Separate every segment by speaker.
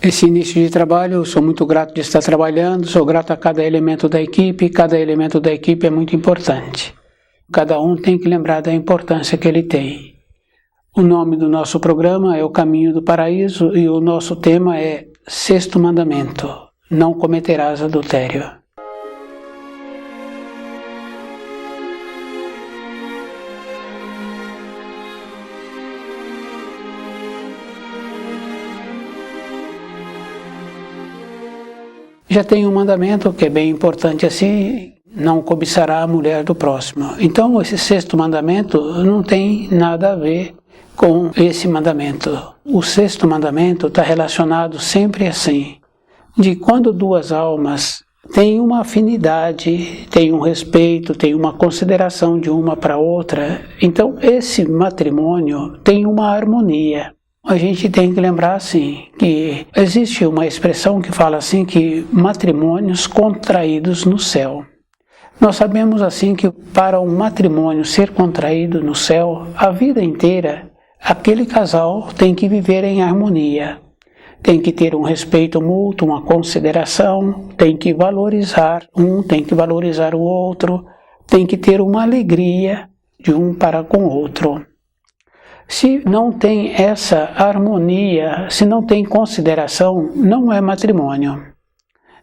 Speaker 1: Esse início de trabalho, eu sou muito grato de estar trabalhando, sou grato a cada elemento da equipe é muito importante. Cada um tem que lembrar da importância que ele tem. O nome do nosso programa é O Caminho do Paraíso e o nosso tema é Sexto Mandamento: não cometerás adultério. Já tem um mandamento que é bem importante assim: não cobiçará a mulher do próximo. Então esse sexto mandamento não tem nada a ver com esse mandamento. O sexto mandamento está relacionado sempre assim, de quando duas almas têm uma afinidade, têm um respeito, têm uma consideração de uma para outra, então esse matrimônio tem uma harmonia. A gente tem que lembrar assim, que existe uma expressão que fala assim que matrimônios contraídos no céu. Nós sabemos assim que para um matrimônio ser contraído no céu, a vida inteira, aquele casal tem que viver em harmonia. Tem que ter um respeito mútuo, uma consideração, tem que valorizar um, tem que valorizar o outro, tem que ter uma alegria de um para com o outro. Se não tem essa harmonia, se não tem consideração, não é matrimônio.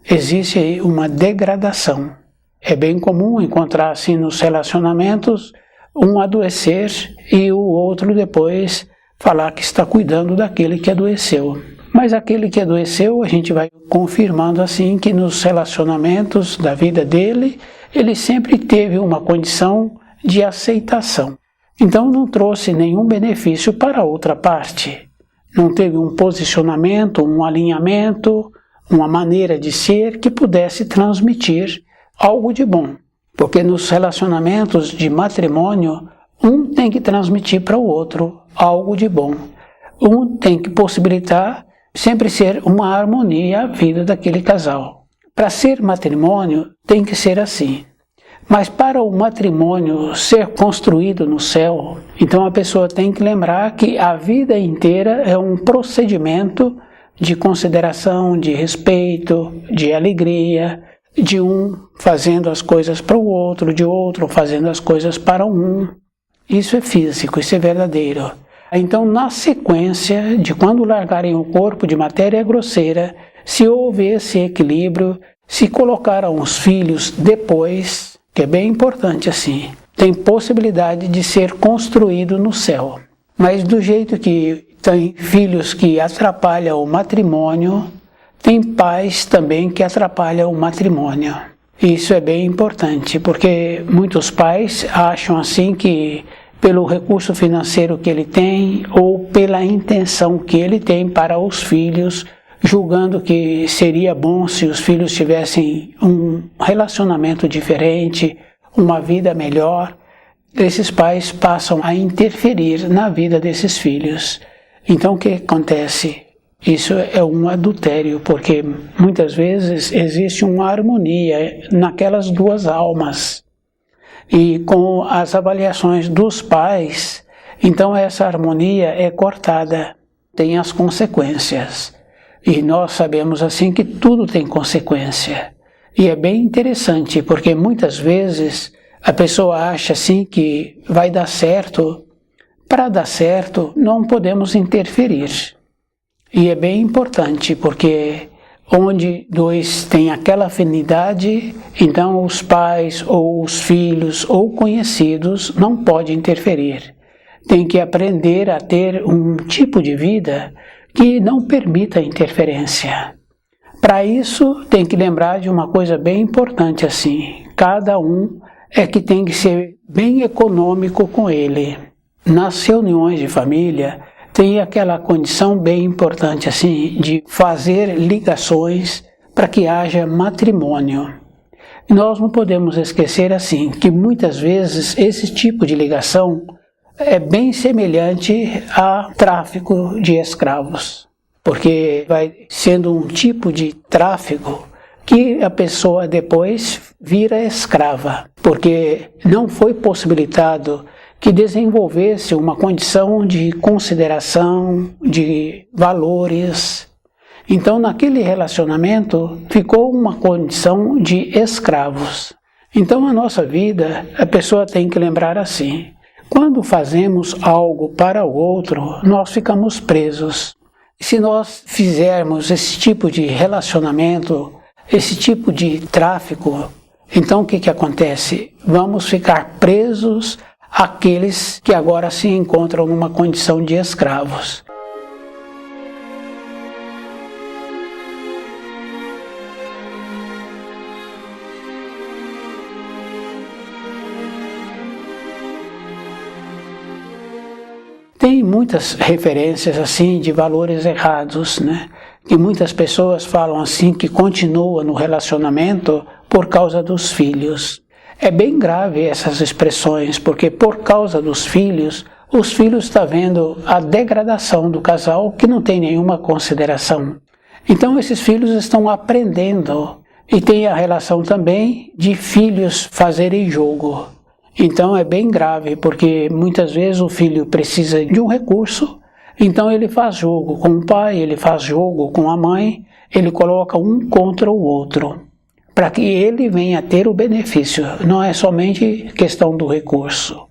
Speaker 1: Existe aí uma degradação. É bem comum encontrar assim nos relacionamentos um adoecer e o outro depois falar que está cuidando daquele que adoeceu. Mas aquele que adoeceu, a gente vai confirmando assim que nos relacionamentos da vida dele, ele sempre teve uma condição de aceitação. Então não trouxe nenhum benefício para a outra parte. Não teve um posicionamento, um alinhamento, uma maneira de ser que pudesse transmitir algo de bom. Porque nos relacionamentos de matrimônio, um tem que transmitir para o outro algo de bom. Um tem que possibilitar sempre ser uma harmonia à vida daquele casal. Para ser matrimônio, tem que ser assim. Mas para o matrimônio ser construído no céu, então a pessoa tem que lembrar que a vida inteira é um procedimento de consideração, de respeito, de alegria, de um fazendo as coisas para o outro, de outro fazendo as coisas para um. Isso é físico, isso é verdadeiro. Então, na sequência de quando largarem o corpo de matéria grosseira, se houver esse equilíbrio, se colocaram os filhos depois, que é bem importante assim, tem possibilidade de ser construído no céu. Mas do jeito que tem filhos que atrapalham o matrimônio, tem pais também que atrapalham o matrimônio. Isso é bem importante, porque muitos pais acham assim que pelo recurso financeiro que ele tem ou pela intenção que ele tem para os filhos, julgando que seria bom se os filhos tivessem um relacionamento diferente, uma vida melhor, esses pais passam a interferir na vida desses filhos. Então o que acontece? Isso é um adultério, porque muitas vezes existe uma harmonia naquelas duas almas. E com as avaliações dos pais, então essa harmonia é cortada, tem as consequências. E nós sabemos assim que tudo tem consequência. E é bem interessante, porque muitas vezes a pessoa acha assim que vai dar certo. Para dar certo, não podemos interferir. E é bem importante, porque onde dois têm aquela afinidade, então os pais ou os filhos ou conhecidos não podem interferir. Tem que aprender a ter um tipo de vida que não permita interferência. Para isso, tem que lembrar de uma coisa bem importante assim: cada um é que tem que ser bem econômico com ele. Nas reuniões de família, tem aquela condição bem importante assim de fazer ligações para que haja matrimônio. Nós não podemos esquecer assim que muitas vezes esse tipo de ligação é bem semelhante a tráfico de escravos, porque vai sendo um tipo de tráfico que a pessoa depois vira escrava, porque não foi possibilitado que desenvolvesse uma condição de consideração, de valores. Então, naquele relacionamento, ficou uma condição de escravos. Então, a nossa vida, a pessoa tem que lembrar assim: quando fazemos algo para o outro, nós ficamos presos. Se nós fizermos esse tipo de relacionamento, esse tipo de tráfico, então o que acontece? Vamos ficar presos àqueles que agora se encontram numa condição de escravos. Tem muitas referências assim de valores errados, né? Que muitas pessoas falam assim que continua no relacionamento por causa dos filhos. É bem grave essas expressões, porque por causa dos filhos, os filhos estão vendo a degradação do casal que não tem nenhuma consideração. Então esses filhos estão aprendendo e tem a relação também de filhos fazerem jogo. Então é bem grave, porque muitas vezes o filho precisa de um recurso, então ele faz jogo com o pai, ele faz jogo com a mãe, ele coloca um contra o outro, para que ele venha a ter o benefício, não é somente questão do recurso.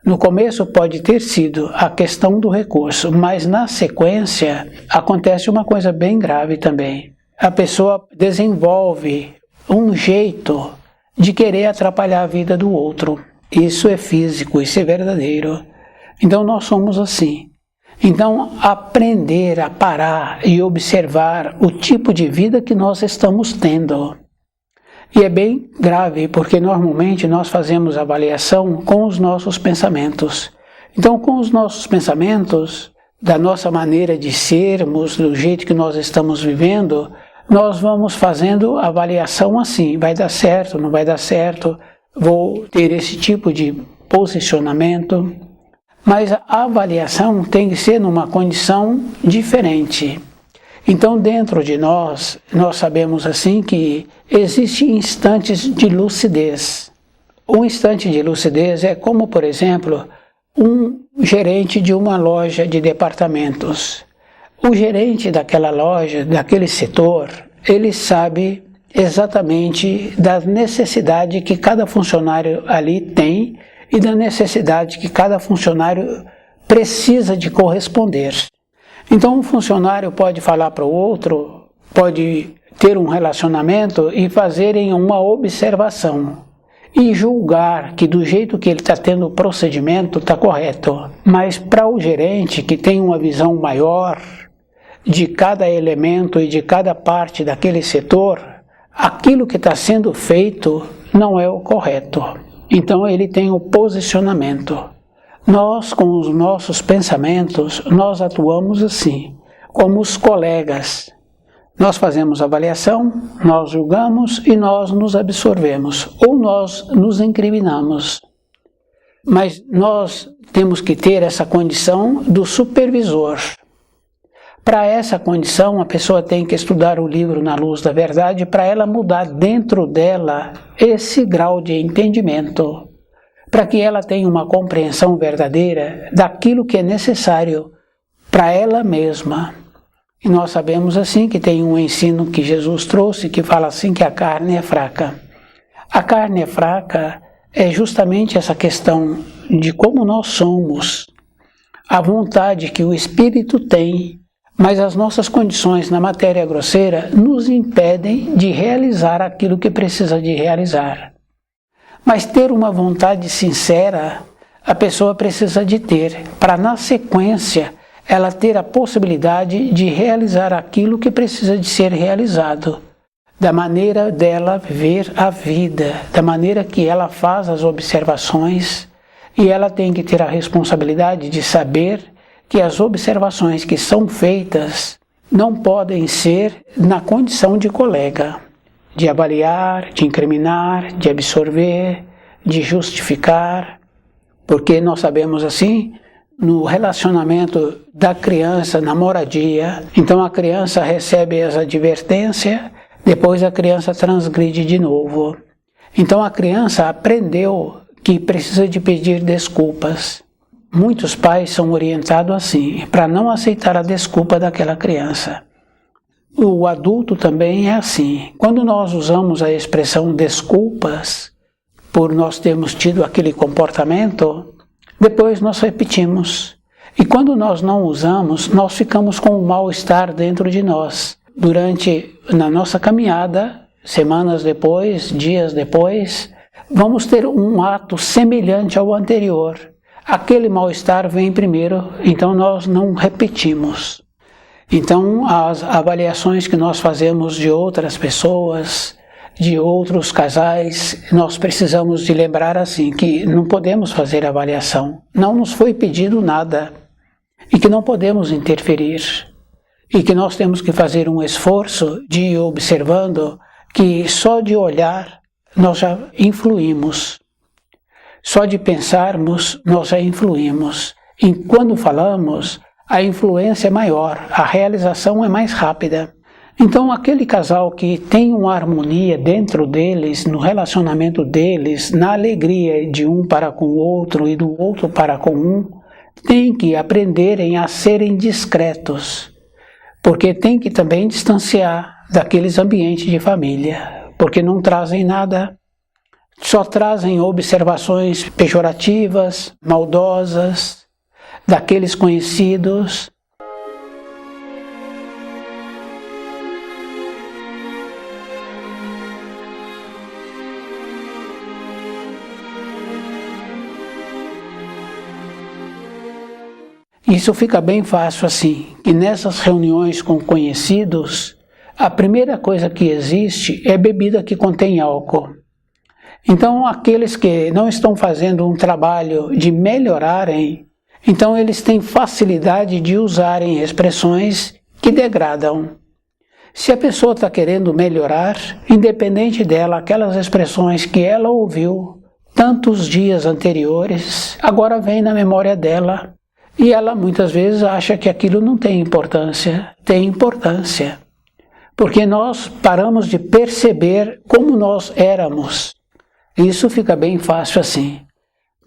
Speaker 1: No começo pode ter sido a questão do recurso, mas na sequência acontece uma coisa bem grave também. A pessoa desenvolve um jeito de querer atrapalhar a vida do outro. Isso é físico, isso é verdadeiro. Então nós somos assim. Então aprender a parar e observar o tipo de vida que nós estamos tendo. E é bem grave, porque normalmente nós fazemos avaliação com os nossos pensamentos. Então com os nossos pensamentos, da nossa maneira de sermos, do jeito que nós estamos vivendo, nós vamos fazendo avaliação assim, vai dar certo, não vai dar certo, vou ter esse tipo de posicionamento, mas a avaliação tem que ser numa condição diferente. Então dentro de nós sabemos assim que existem instantes de lucidez. Um instante de lucidez é como, por exemplo, um gerente de uma loja de departamentos. O gerente daquela loja, daquele setor, ele sabe exatamente da necessidade que cada funcionário ali tem e da necessidade que cada funcionário precisa de corresponder. Então um funcionário pode falar para o outro, pode ter um relacionamento e fazerem uma observação e julgar que do jeito que ele está tendo o procedimento está correto. Mas para o gerente que tem uma visão maior de cada elemento e de cada parte daquele setor, aquilo que está sendo feito não é o correto. Então ele tem o posicionamento. Nós, com os nossos pensamentos, nós atuamos assim, como os colegas. Nós fazemos avaliação, nós julgamos e nós nos absorvemos, ou nós nos incriminamos. Mas nós temos que ter essa condição do supervisor. Para essa condição, a pessoa tem que estudar o livro Na Luz da Verdade para ela mudar dentro dela esse grau de entendimento, para que ela tenha uma compreensão verdadeira daquilo que é necessário para ela mesma. E nós sabemos assim que tem um ensino que Jesus trouxe que fala assim que a carne é fraca. A carne é fraca é justamente essa questão de como nós somos, a vontade que o Espírito tem, mas as nossas condições na matéria grosseira nos impedem de realizar aquilo que precisa de realizar. Mas ter uma vontade sincera, a pessoa precisa de ter, para na sequência ela ter a possibilidade de realizar aquilo que precisa de ser realizado, da maneira dela ver a vida, da maneira que ela faz as observações, e ela tem que ter a responsabilidade de saber que as observações que são feitas não podem ser na condição de colega, de avaliar, de incriminar, de absorver, de justificar, porque nós sabemos assim, no relacionamento da criança, na moradia, então a criança recebe as advertências, depois a criança transgride de novo. Então a criança aprendeu que precisa de pedir desculpas. Muitos pais são orientados assim, para não aceitar a desculpa daquela criança. o adulto também é assim. Quando nós usamos a expressão desculpas por nós termos tido aquele comportamento, depois nós repetimos. E quando nós não usamos, nós ficamos com um mal-estar dentro de nós. Na nossa caminhada, semanas depois, dias depois, vamos ter um ato semelhante ao anterior. Aquele mal-estar vem primeiro, então nós não repetimos. Então, as avaliações que nós fazemos de outras pessoas, de outros casais, nós precisamos de lembrar assim, que não podemos fazer avaliação. Não nos foi pedido nada e que não podemos interferir. E que nós temos que fazer um esforço de ir observando que só de olhar nós já influímos. Só de pensarmos nós já influímos. E quando falamos, a influência é maior, a realização é mais rápida. Então aquele casal que tem uma harmonia dentro deles, no relacionamento deles, na alegria de um para com o outro e do outro para com um, tem que aprenderem a serem discretos. Porque tem que também distanciar daqueles ambientes de família, porque não trazem nada, só trazem observações pejorativas, maldosas, daqueles conhecidos. Isso fica bem fácil assim, que nessas reuniões com conhecidos, a primeira coisa que existe é bebida que contém álcool. Então, aqueles que não estão fazendo um trabalho de melhorarem, então eles têm facilidade de usarem expressões que degradam. Se a pessoa está querendo melhorar, independente dela, aquelas expressões que ela ouviu tantos dias anteriores, agora vem na memória dela. E ela muitas vezes acha que aquilo não tem importância. Tem importância. Porque nós paramos de perceber como nós éramos. Isso fica bem fácil assim.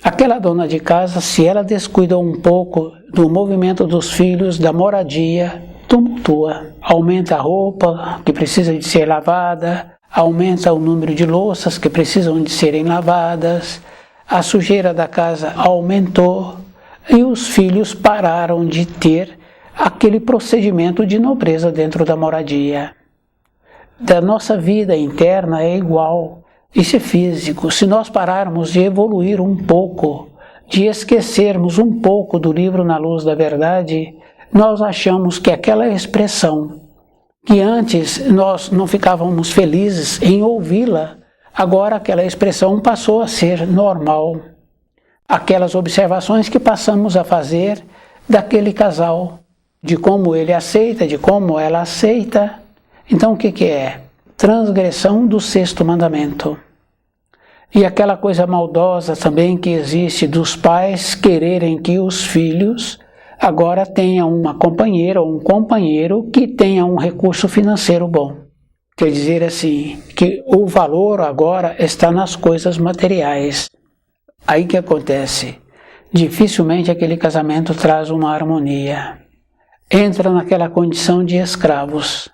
Speaker 1: Aquela dona de casa, se ela descuida um pouco do movimento dos filhos, da moradia, tumultua. Aumenta a roupa que precisa de ser lavada, aumenta o número de louças que precisam de serem lavadas, a sujeira da casa aumentou. E os filhos pararam de ter aquele procedimento de nobreza dentro da moradia. Da nossa vida interna é igual. Isso é físico. Se nós pararmos de evoluir um pouco, de esquecermos um pouco do livro Na Luz da Verdade, nós achamos que aquela expressão, que antes nós não ficávamos felizes em ouvi-la, agora aquela expressão passou a ser normal. Aquelas observações que passamos a fazer daquele casal, de como ele aceita, de como ela aceita. Então o que é? Transgressão do 6º mandamento. E aquela coisa maldosa também que existe dos pais quererem que os filhos agora tenham uma companheira ou um companheiro que tenha um recurso financeiro bom. Quer dizer assim, que o valor agora está nas coisas materiais. Aí que acontece? Dificilmente aquele casamento traz uma harmonia. Entra naquela condição de escravos.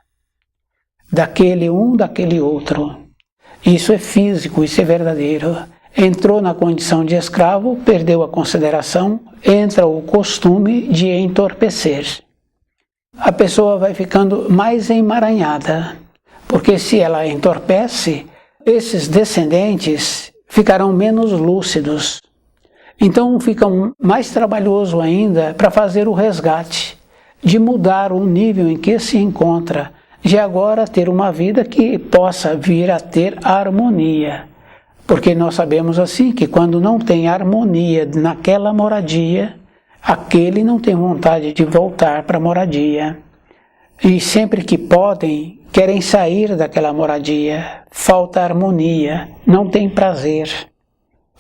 Speaker 1: Daquele um, daquele outro. Isso é físico, isso é verdadeiro. Entrou na condição de escravo, perdeu a consideração, entra o costume de entorpecer. A pessoa vai ficando mais emaranhada, porque se ela entorpece, esses descendentes ficarão menos lúcidos. Então fica mais trabalhoso ainda para fazer o resgate, de mudar o nível em que se encontra, de agora ter uma vida que possa vir a ter harmonia. Porque nós sabemos assim que quando não tem harmonia naquela moradia, aquele não tem vontade de voltar para a moradia. E sempre que podem, querem sair daquela moradia, falta harmonia, não tem prazer.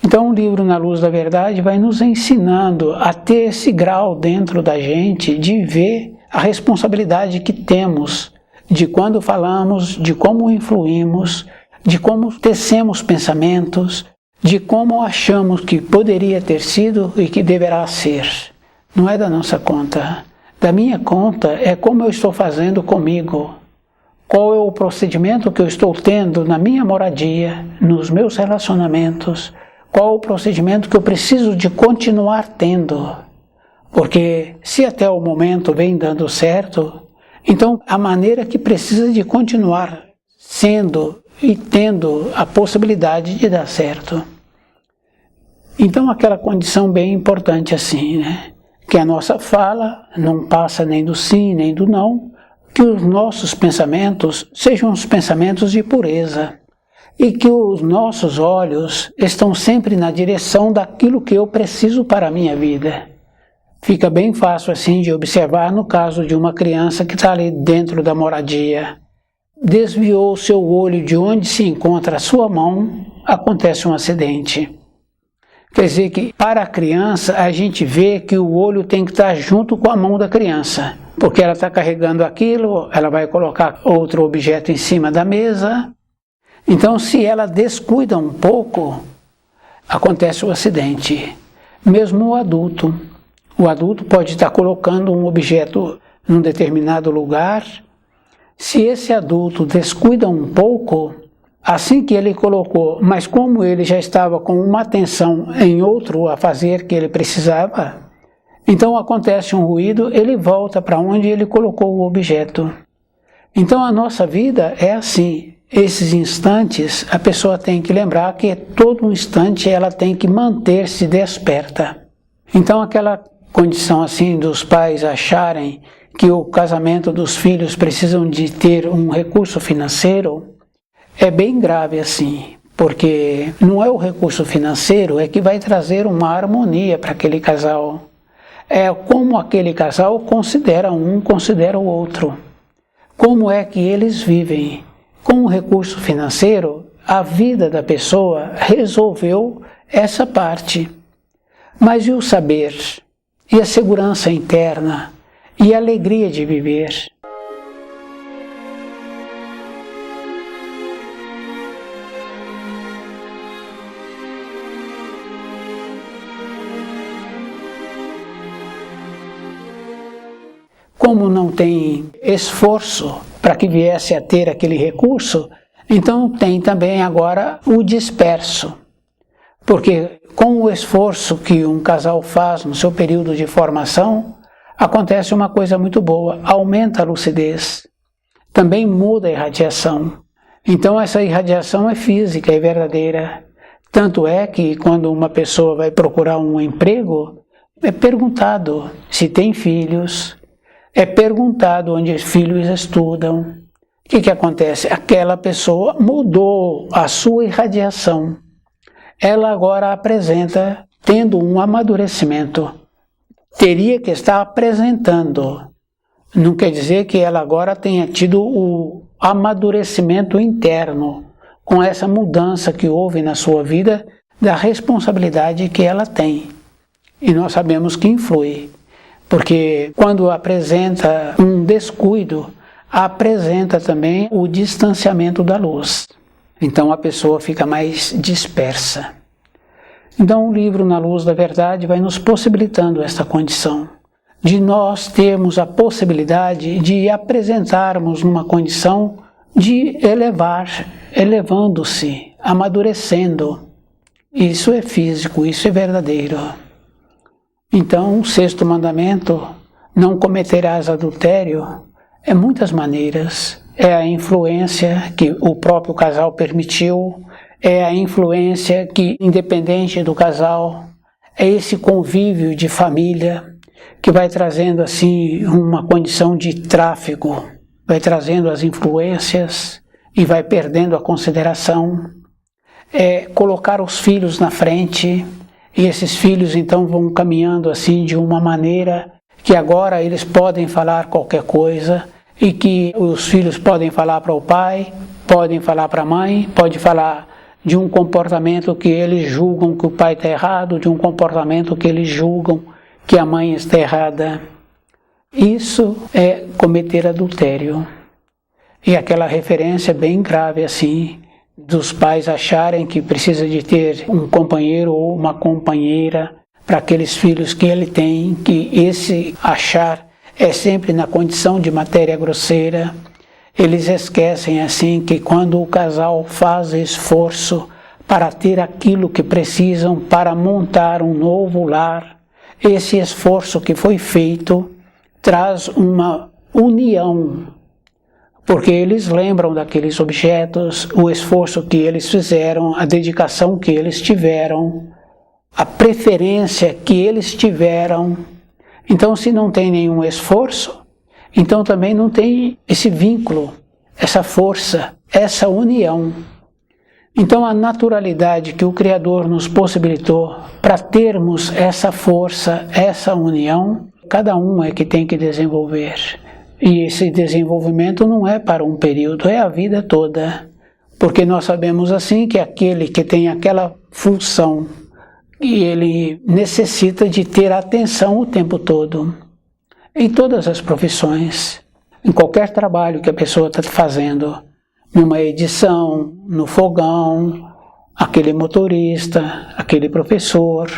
Speaker 1: Então o livro Na Luz da Verdade vai nos ensinando a ter esse grau dentro da gente de ver a responsabilidade que temos de quando falamos, de como influímos, de como tecemos pensamentos, de como achamos que poderia ter sido e que deverá ser. Não é da nossa conta. Da minha conta é como eu estou fazendo comigo. qual é o procedimento que eu estou tendo na minha moradia, nos meus relacionamentos, qual é o procedimento que eu preciso de continuar tendo. Porque se até o momento vem dando certo, então a maneira que precisa de continuar sendo e tendo a possibilidade de dar certo. Então aquela condição bem importante assim, né? Que a nossa fala não passa nem do sim nem do não, que os nossos pensamentos sejam os pensamentos de pureza e que os nossos olhos estão sempre na direção daquilo que eu preciso para a minha vida. Fica bem fácil assim de observar no caso de uma criança que está ali dentro da moradia. Desviou o seu olho de onde se encontra a sua mão, acontece um acidente. Quer dizer que para a criança a gente vê que o olho tem que estar junto com a mão da criança, porque ela está carregando aquilo, ela vai colocar outro objeto em cima da mesa. Então se ela descuida um pouco, acontece o acidente. Mesmo o adulto pode estar colocando um objeto num determinado lugar. Se esse adulto descuida um pouco, assim que ele colocou, mas como ele já estava com uma atenção em outro a fazer que ele precisava, então acontece um ruído, ele volta para onde ele colocou o objeto. Então a nossa vida é assim, esses instantes a pessoa tem que lembrar que todo um instante ela tem que manter-se desperta. Então aquela condição assim dos pais acharem que o casamento dos filhos precisam de ter um recurso financeiro, é bem grave assim, porque não é o recurso financeiro que vai trazer uma harmonia para aquele casal. É como aquele casal considera um, considera o outro. Como é que eles vivem? Com o recurso financeiro, a vida da pessoa resolveu essa parte. Mas e o saber? E a segurança interna? E a alegria de viver? Como não tem esforço para que viesse a ter aquele recurso, então tem também agora o disperso. Porque com o esforço que um casal faz no seu período de formação, acontece uma coisa muito boa, aumenta a lucidez. Também muda a irradiação. Então essa irradiação é física, é verdadeira. Tanto é que quando uma pessoa vai procurar um emprego, é perguntado se tem filhos, é perguntado onde os filhos estudam. O que acontece? Aquela pessoa mudou a sua irradiação. Ela agora apresenta, tendo um amadurecimento. Teria que estar apresentando. Não quer dizer que ela agora tenha tido o amadurecimento interno, com essa mudança que houve na sua vida, da responsabilidade que ela tem. E nós sabemos que influi. Porque quando apresenta um descuido, apresenta também o distanciamento da luz. Então a pessoa fica mais dispersa. Então o livro Na Luz da Verdade vai nos possibilitando essa condição, de nós termos a possibilidade de apresentarmos numa condição de elevar, elevando-se, amadurecendo. Isso é físico, isso é verdadeiro. Então, o sexto mandamento, não cometerás adultério, é muitas maneiras. É a influência que o próprio casal permitiu, é a influência que, independente do casal, é esse convívio de família que vai trazendo assim uma condição de tráfego, vai trazendo as influências e vai perdendo a consideração. É colocar os filhos na frente. E esses filhos então vão caminhando assim de uma maneira que agora eles podem falar qualquer coisa e que os filhos podem falar para o pai, podem falar para a mãe, podem falar de um comportamento que eles julgam que o pai está errado, de um comportamento que eles julgam que a mãe está errada. Isso é cometer adultério. E aquela referência bem grave assim, dos pais acharem que precisa de ter um companheiro ou uma companheira para aqueles filhos que ele tem, que esse achar é sempre na condição de matéria grosseira, Eles esquecem assim que quando o casal faz esforço para ter aquilo que precisam para montar um novo lar, esse esforço que foi feito traz uma união, porque eles lembram daqueles objetos, o esforço que eles fizeram, a dedicação que eles tiveram, a preferência que eles tiveram. Então, se não tem nenhum esforço, então também não tem esse vínculo, essa força, essa união. Então, a naturalidade que o Criador nos possibilitou para termos essa força, essa união, cada um é que tem que desenvolver. E esse desenvolvimento não é para um período, é a vida toda. Porque nós sabemos assim que aquele que tem aquela função, e ele necessita de ter atenção o tempo todo. Em todas as profissões, em qualquer trabalho que a pessoa está fazendo, numa edição, no fogão, aquele motorista, aquele professor,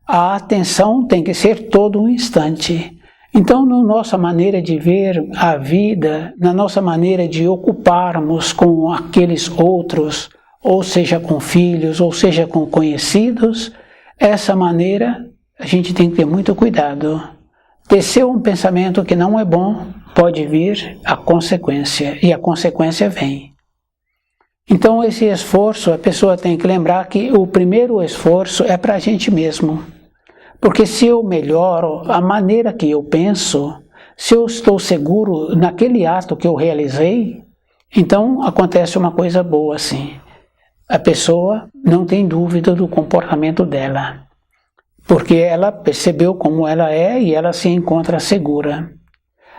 Speaker 1: a atenção tem que ser todo um instante. Então, na nossa maneira de ver a vida, na nossa maneira de ocuparmos com aqueles outros, ou seja com filhos, ou seja com conhecidos, essa maneira a gente tem que ter muito cuidado. Desceu um pensamento que não é bom, pode vir a consequência, e a consequência vem. Então, esse esforço, a pessoa tem que lembrar que o primeiro esforço é para a gente mesmo. Porque se eu melhoro a maneira que eu penso, se eu estou seguro naquele ato que eu realizei, então acontece uma coisa boa assim. A pessoa não tem dúvida do comportamento dela, porque ela percebeu como ela é e ela se encontra segura.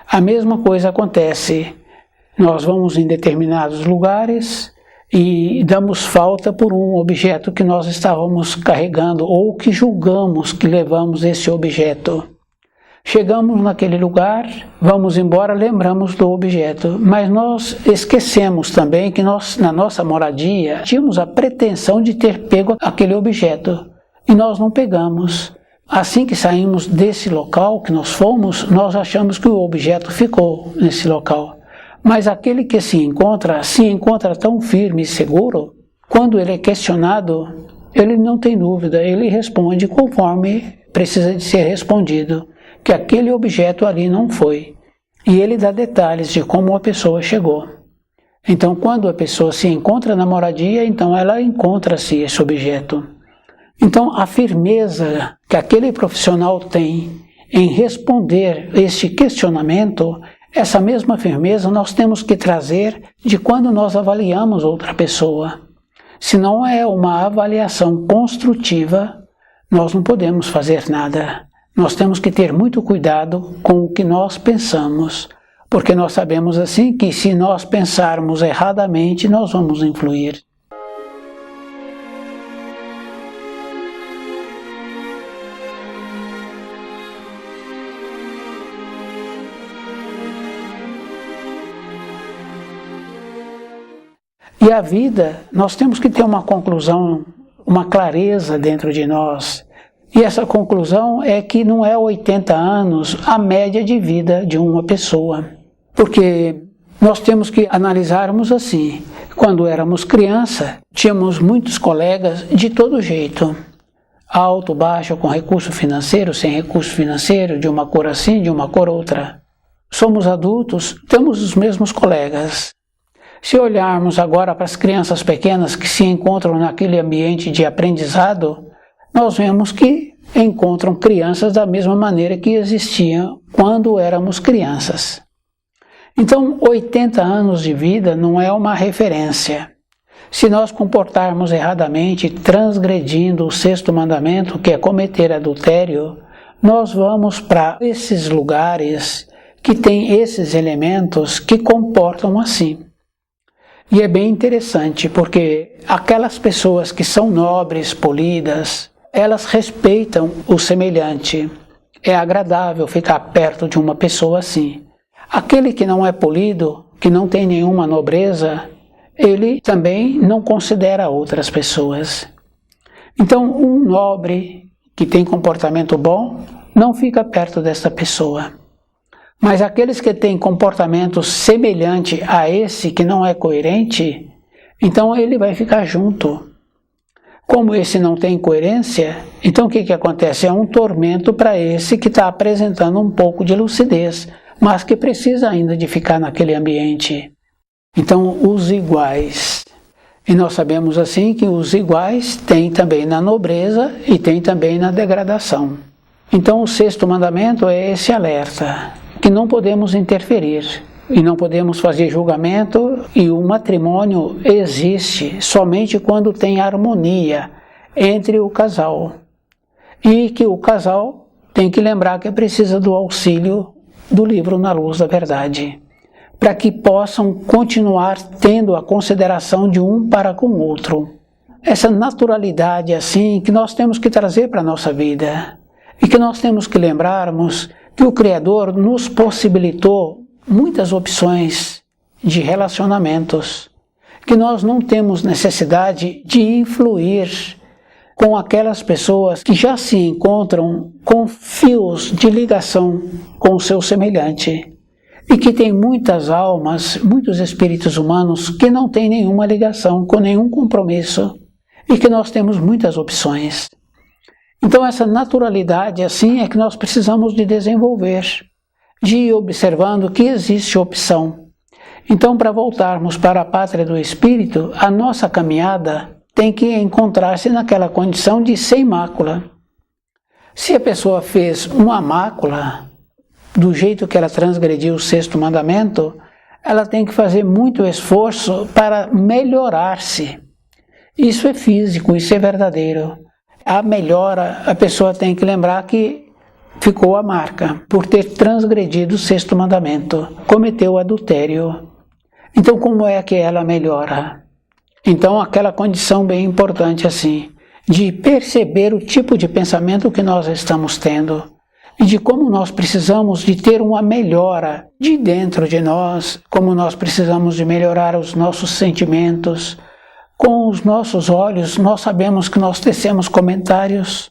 Speaker 1: A mesma coisa acontece, nós vamos em determinados lugares e damos falta por um objeto que nós estávamos carregando ou que julgamos que levamos esse objeto. Chegamos naquele lugar, vamos embora, lembramos do objeto, mas nós esquecemos também que nós, na nossa moradia, tínhamos a pretensão de ter pego aquele objeto e nós não pegamos. Assim que saímos desse local que nós fomos, nós achamos que o objeto ficou nesse local. Mas aquele que se encontra tão firme e seguro, quando ele é questionado, ele não tem dúvida, ele responde conforme precisa de ser respondido, que aquele objeto ali não foi. E ele dá detalhes de como a pessoa chegou. Então, quando a pessoa se encontra na moradia, então ela encontra-se esse objeto. Então, a firmeza que aquele profissional tem em responder este questionamento, essa mesma firmeza nós temos que trazer de quando nós avaliamos outra pessoa. Se não é uma avaliação construtiva, nós não podemos fazer nada. Nós temos que ter muito cuidado com o que nós pensamos, porque nós sabemos assim que se nós pensarmos erradamente, nós vamos influir. E a vida, nós temos que ter uma conclusão, uma clareza dentro de nós. E essa conclusão é que não é 80 anos a média de vida de uma pessoa. Porque nós temos que analisarmos assim. Quando éramos criança, tínhamos muitos colegas de todo jeito. Alto, baixo, com recurso financeiro, sem recurso financeiro, de uma cor assim, de uma cor outra. Somos adultos, temos os mesmos colegas. Se olharmos agora para as crianças pequenas que se encontram naquele ambiente de aprendizado, nós vemos que encontram crianças da mesma maneira que existiam quando éramos crianças. Então, 80 anos de vida não é uma referência. Se nós comportarmos erradamente, transgredindo o 6º mandamento, que é cometer adultério, nós vamos para esses lugares que têm esses elementos que comportam assim. E é bem interessante, porque aquelas pessoas que são nobres, polidas, elas respeitam o semelhante. É agradável ficar perto de uma pessoa assim. Aquele que não é polido, que não tem nenhuma nobreza, ele também não considera outras pessoas. Então, um nobre que tem comportamento bom, não fica perto dessa pessoa. Mas aqueles que têm comportamento semelhante a esse que não é coerente, então ele vai ficar junto. Como esse não tem coerência, então o que acontece? É um tormento para esse que está apresentando um pouco de lucidez, mas que precisa ainda de ficar naquele ambiente. Então, os iguais. E nós sabemos assim que os iguais têm também na nobreza e tem também na degradação. Então, o sexto mandamento é esse alerta, que não podemos interferir. E não podemos fazer julgamento, e o matrimônio existe somente quando tem harmonia entre o casal. E que o casal tem que lembrar que precisa do auxílio do livro Na Luz da Verdade, para que possam continuar tendo a consideração de um para com o outro. Essa naturalidade assim que nós temos que trazer para a nossa vida, e que nós temos que lembrarmos que o Criador nos possibilitou muitas opções de relacionamentos, que nós não temos necessidade de influir com aquelas pessoas que já se encontram com fios de ligação com o seu semelhante, e que tem muitas almas, muitos espíritos humanos que não têm nenhuma ligação, com nenhum compromisso, e que nós temos muitas opções. Então essa naturalidade assim é que nós precisamos de desenvolver, de ir observando que existe opção. Então, para voltarmos para a pátria do Espírito, a nossa caminhada tem que encontrar-se naquela condição de sem mácula. Se a pessoa fez uma mácula, do jeito que ela transgrediu o sexto mandamento, ela tem que fazer muito esforço para melhorar-se. Isso é físico, isso é verdadeiro. A melhora, a pessoa tem que lembrar que ficou a marca por ter transgredido o sexto mandamento, cometeu adultério. Então, como é que ela melhora? Então, aquela condição bem importante assim, de perceber o tipo de pensamento que nós estamos tendo e de como nós precisamos de ter uma melhora de dentro de nós, como nós precisamos de melhorar os nossos sentimentos. Com os nossos olhos, nós sabemos que nós tecemos comentários.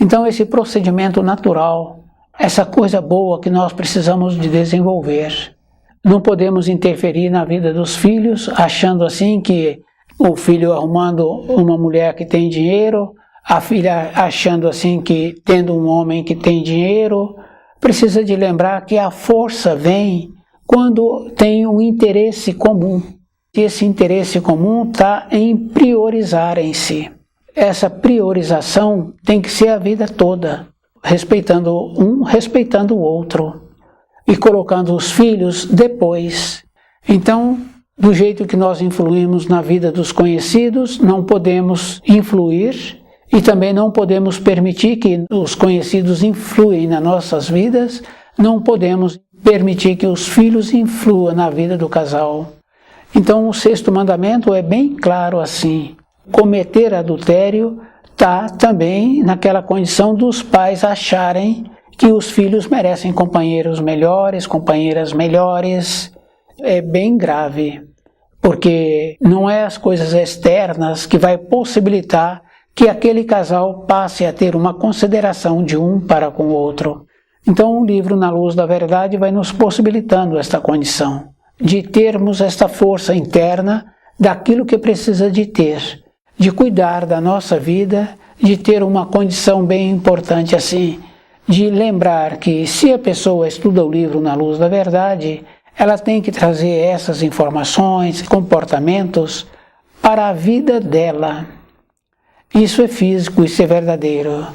Speaker 1: Então, esse procedimento natural, essa coisa boa que nós precisamos de desenvolver. Não podemos interferir na vida dos filhos, achando assim que o filho arrumando uma mulher que tem dinheiro, a filha achando assim que tendo um homem que tem dinheiro. Precisa de lembrar que a força vem quando tem um interesse comum. E esse interesse comum está em priorizar em si. Essa priorização tem que ser a vida toda, respeitando um, respeitando o outro, e colocando os filhos depois. Então, do jeito que nós influímos na vida dos conhecidos, não podemos influir, e também não podemos permitir que os conhecidos influem nas nossas vidas, não podemos permitir que os filhos influam na vida do casal. Então, o sexto mandamento é bem claro assim. Cometer adultério está também naquela condição dos pais acharem que os filhos merecem companheiros melhores, companheiras melhores. É bem grave, porque não é as coisas externas que vai possibilitar que aquele casal passe a ter uma consideração de um para com o outro. Então, o livro Na Luz da Verdade vai nos possibilitando esta condição, de termos esta força interna daquilo que precisa de ter, de cuidar da nossa vida, de ter uma condição bem importante assim, de lembrar que se a pessoa estuda o livro Na Luz da Verdade, ela tem que trazer essas informações, comportamentos para a vida dela. Isso é físico, isso é verdadeiro.